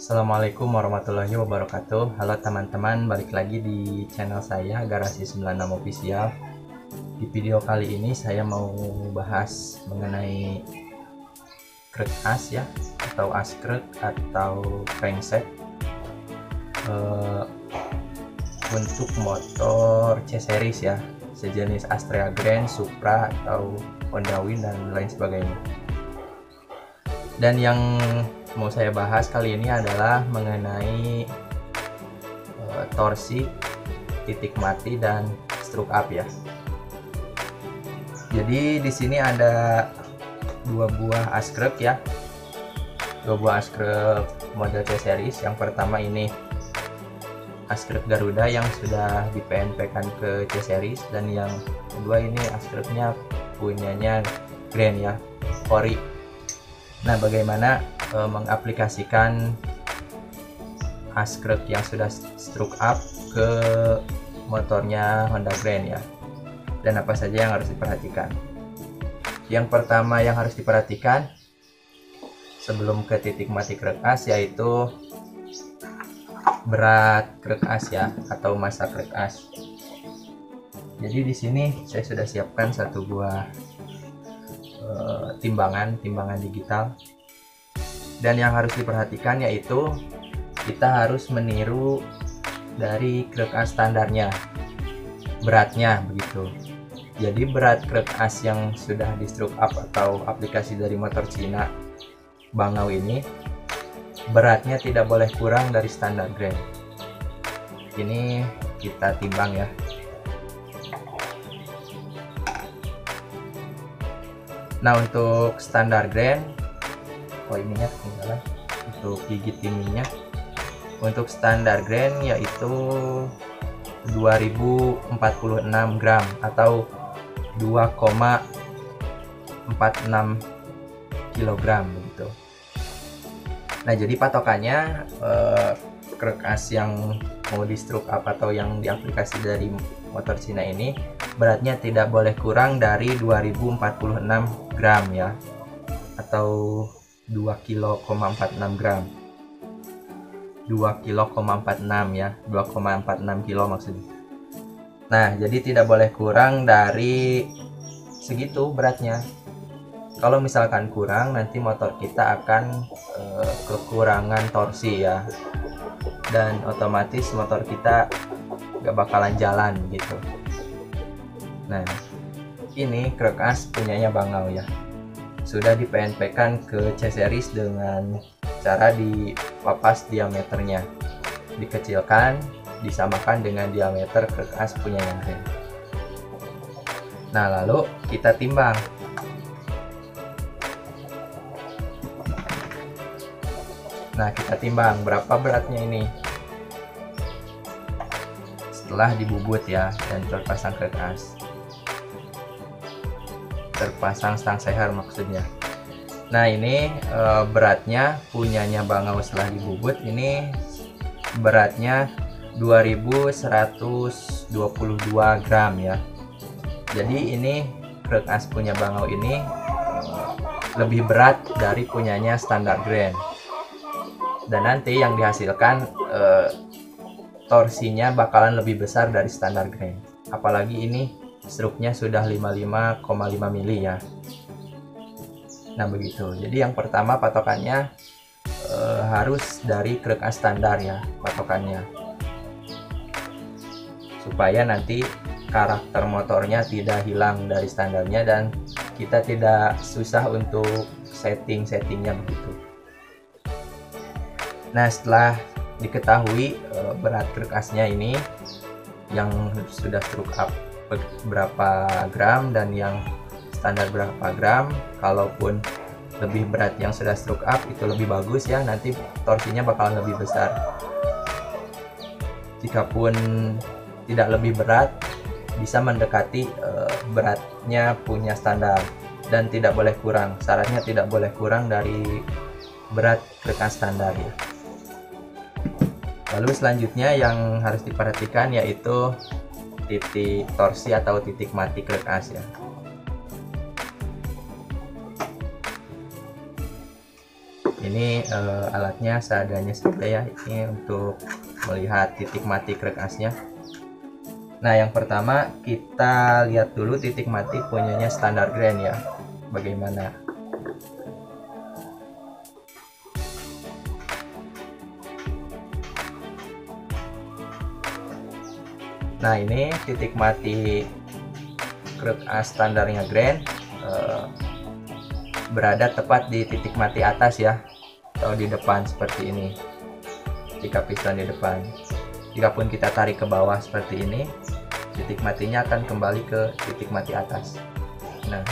Assalamualaikum warahmatullahi wabarakatuh. Halo teman-teman, balik lagi di channel saya Garasi 96 Official. Di video kali ini saya mau bahas mengenai krek as ya, atau as krek atau crankset untuk motor C-series ya, sejenis Astrea Grand, Supra atau Honda Win dan lain sebagainya. Dan yang mau saya bahas kali ini adalah mengenai torsi, titik mati dan stroke up ya. Jadi di sini ada dua buah askrek ya, dua buah askrek model C-series. Yang pertama ini askrek Garuda yang sudah di PNP kan ke C-series, dan yang kedua ini askreknya punyanya Grand ya, ori. Nah, bagaimana mengaplikasikan askrek yang sudah stroke up ke motornya Honda Grand ya, dan apa saja yang harus diperhatikan. Yang pertama yang harus diperhatikan sebelum ke titik mati krek as yaitu berat krek as ya, atau massa krek as. Jadi di sini saya sudah siapkan satu buah timbangan digital, dan yang harus diperhatikan yaitu kita harus meniru dari krek as standarnya, beratnya begitu. Jadi berat krek as yang sudah di stroke up atau aplikasi dari motor Cina Bangau ini, beratnya tidak boleh kurang dari standar Grand. Ini kita timbang ya. Nah, untuk standar Grand, ininya ketinggalan untuk gigit ininya. Untuk standar Grand yaitu 2046 gram atau 2,46 kilogram begitu. Nah, jadi patokannya krek as yang mau di stroke up atau yang diaplikasi dari motor Cina ini beratnya tidak boleh kurang dari 2046 gram ya, atau 2,46 gram. 2,46 ya, 2,46 kilo maksudnya. Nah, jadi tidak boleh kurang dari segitu beratnya. Kalau misalkan kurang, nanti motor kita akan kekurangan torsi ya, dan otomatis motor kita gak bakalan jalan gitu. Nah, ini krek as punyanya Bangau ya, sudah di PNP kan ke C-series dengan cara dipapas diameternya, dikecilkan, disamakan dengan diameter krek as punyanya Grand. Nah, lalu kita timbang. Nah, kita timbang berapa beratnya ini setelah dibubut ya dan terpasang krek as, terpasang stang seher maksudnya. Nah, ini beratnya punyanya Bangau setelah dibubut ini beratnya 2122 gram ya. Jadi ini krek as punya Bangau ini lebih berat dari punyanya standar Grand, dan nanti yang dihasilkan torsinya bakalan lebih besar dari standar Grand. Apalagi ini struknya sudah 55,5 mili ya. Nah, begitu. Jadi yang pertama patokannya harus dari krek as standar ya, patokannya, supaya nanti karakter motornya tidak hilang dari standarnya dan kita tidak susah untuk settingnya begitu. Nah, setelah diketahui berat krek asnya ini yang sudah stroke up berapa gram dan yang standar berapa gram, kalaupun lebih berat yang sudah stroke up itu lebih bagus ya, nanti torsinya bakalan lebih besar. Jikapun tidak lebih berat, bisa mendekati beratnya punya standar, dan tidak boleh kurang, syaratnya tidak boleh kurang dari berat krek as standar ya. Lalu selanjutnya yang harus diperhatikan yaitu titik torsi atau titik mati krek as ya. Ini alatnya seadanya saja ya, ini untuk melihat titik mati krek asnya. Nah, yang pertama kita lihat dulu titik mati punyanya standar grand ya, bagaimana. Nah, ini titik mati krek as standarnya grand berada tepat di titik mati atas ya, atau di depan seperti ini. Jika piston di depan, jikapun kita tarik ke bawah seperti ini, titik matinya akan kembali ke titik mati atas. Nah,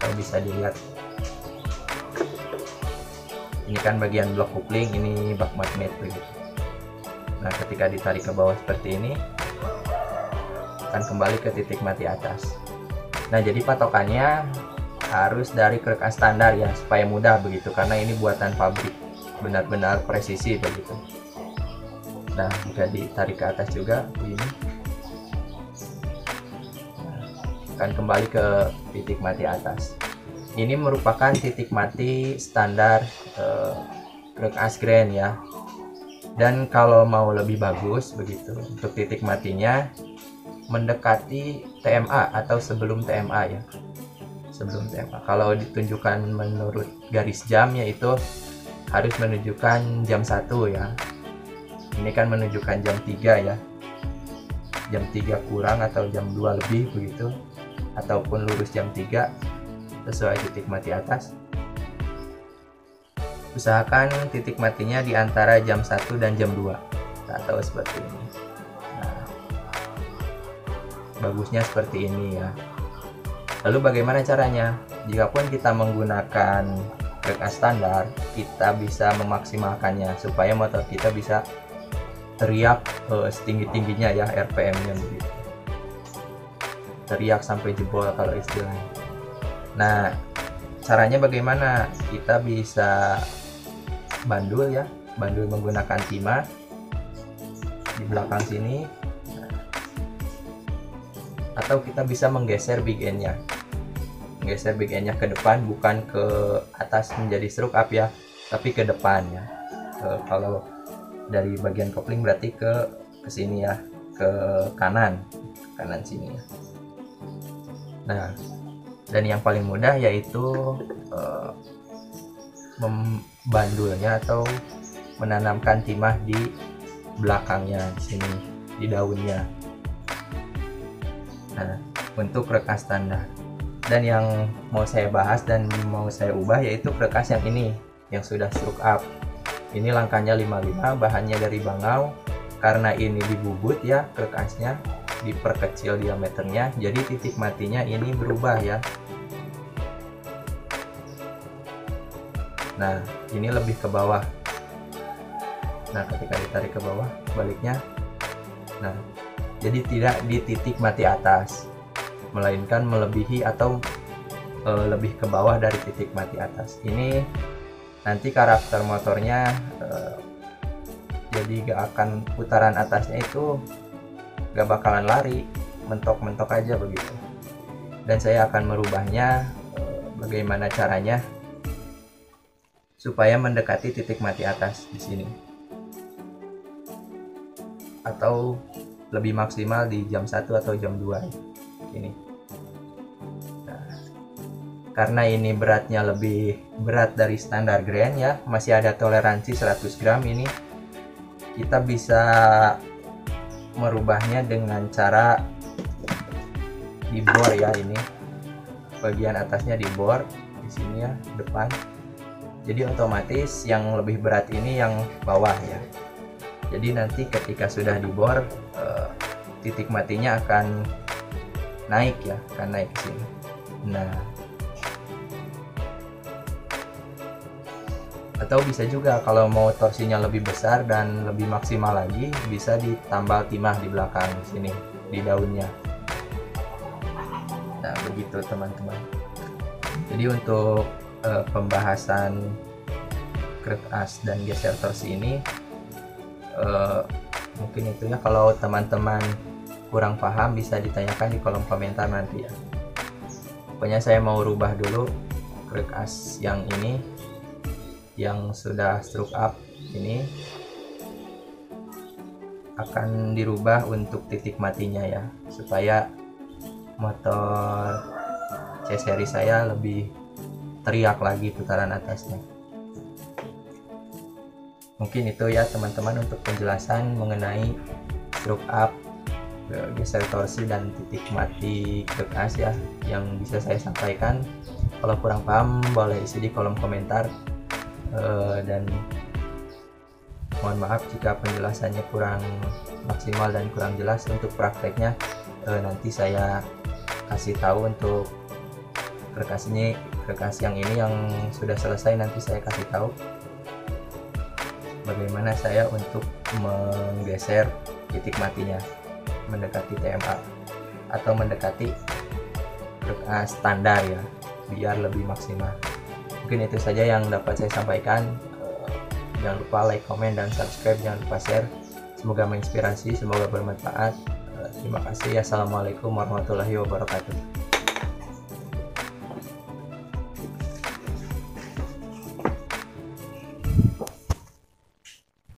kalau bisa dilihat, ini kan bagian blok coupling, ini bak magnet begitu. Nah, ketika ditarik ke bawah seperti ini, akan kembali ke titik mati atas. Nah, jadi patokannya harus dari krek as standar ya, supaya mudah begitu, karena ini buatan pabrik, benar-benar presisi begitu. Nah, jika ditarik ke atas juga begini, akan kembali ke titik mati atas. Ini merupakan titik mati standar krek as grand ya. Dan kalau mau lebih bagus begitu, untuk titik matinya mendekati TMA atau sebelum TMA ya, sebelum TMA. Kalau ditunjukkan menurut garis jam, yaitu harus menunjukkan jam 1 ya. Ini kan menunjukkan jam 3 ya, jam 3 kurang atau jam 2 lebih begitu, ataupun lurus jam 3 sesuai titik mati atas. Usahakan titik matinya di antara jam 1 dan jam 2 atau seperti ini. Nah, bagusnya seperti ini ya. Lalu bagaimana caranya? Jikapun kita menggunakan krek as standar, kita bisa memaksimalkannya supaya motor kita bisa teriak setinggi-tingginya ya, RPM-nya begitu. Teriak sampai jebol kalau istilahnya. Nah, caranya bagaimana? Kita bisa bandul ya, bandul menggunakan timah di belakang sini, atau kita bisa menggeser big end-nya. Geser big end-nya ke depan, bukan ke atas menjadi stroke up ya, tapi ke depan ya. Kalau dari bagian kopling berarti ke sini ya, ke kanan sini ya. Nah, dan yang paling mudah yaitu membandulnya atau menanamkan timah di belakangnya di sini, di daunnya. Nah, untuk krek as standar. Dan yang mau saya bahas dan mau saya ubah yaitu krek as yang ini, yang sudah stroke up. Ini langkahnya 55, bahannya dari bangau. Karena ini dibubut ya, krek asnya diperkecil diameternya, jadi titik matinya ini berubah ya. Nah, ini lebih ke bawah. Nah, ketika ditarik ke bawah, baliknya. Nah, jadi tidak di titik mati atas, melainkan melebihi atau lebih ke bawah dari titik mati atas. Ini nanti karakter motornya jadi gak akan putaran atasnya itu gak bakalan lari, mentok-mentok aja begitu. Dan saya akan merubahnya bagaimana caranya supaya mendekati titik mati atas di sini, atau lebih maksimal di jam 1 atau jam 2 ini. Nah, karena ini beratnya lebih berat dari standar grand ya, masih ada toleransi 100 gram, ini kita bisa merubahnya dengan cara dibor ya. Ini bagian atasnya dibor di sini ya, depan. Jadi otomatis yang lebih berat ini yang bawah ya. Jadi nanti ketika sudah dibor, titik matinya akan naik ya, akan naik ke sini. Nah, atau bisa juga kalau mau torsinya lebih besar dan lebih maksimal lagi, bisa ditambal timah di belakang sini, di daunnya. Nah, begitu teman-teman. Jadi untuk pembahasan krek as dan geser torsi ini mungkin itu ya. Kalau teman-teman kurang paham bisa ditanyakan di kolom komentar nanti ya. Pokoknya saya mau rubah dulu krek as yang ini yang sudah stroke up ini akan dirubah untuk titik matinya ya, supaya motor C seri saya lebih teriak lagi putaran atasnya. Mungkin itu ya teman-teman untuk penjelasan mengenai stroke up, geser torsi, dan titik mati truk as ya, yang bisa saya sampaikan. Kalau kurang paham boleh isi di kolom komentar, dan mohon maaf jika penjelasannya kurang maksimal dan kurang jelas. Untuk prakteknya nanti saya kasih tahu untuk rekas yang ini yang sudah selesai, nanti saya kasih tahu bagaimana saya untuk menggeser titik matinya mendekati TMA atau mendekati standar ya, biar lebih maksimal. Mungkin itu saja yang dapat saya sampaikan. Jangan lupa like, komen, dan subscribe. Jangan lupa share. Semoga menginspirasi, semoga bermanfaat. Terima kasih. Assalamualaikum warahmatullahi wabarakatuh.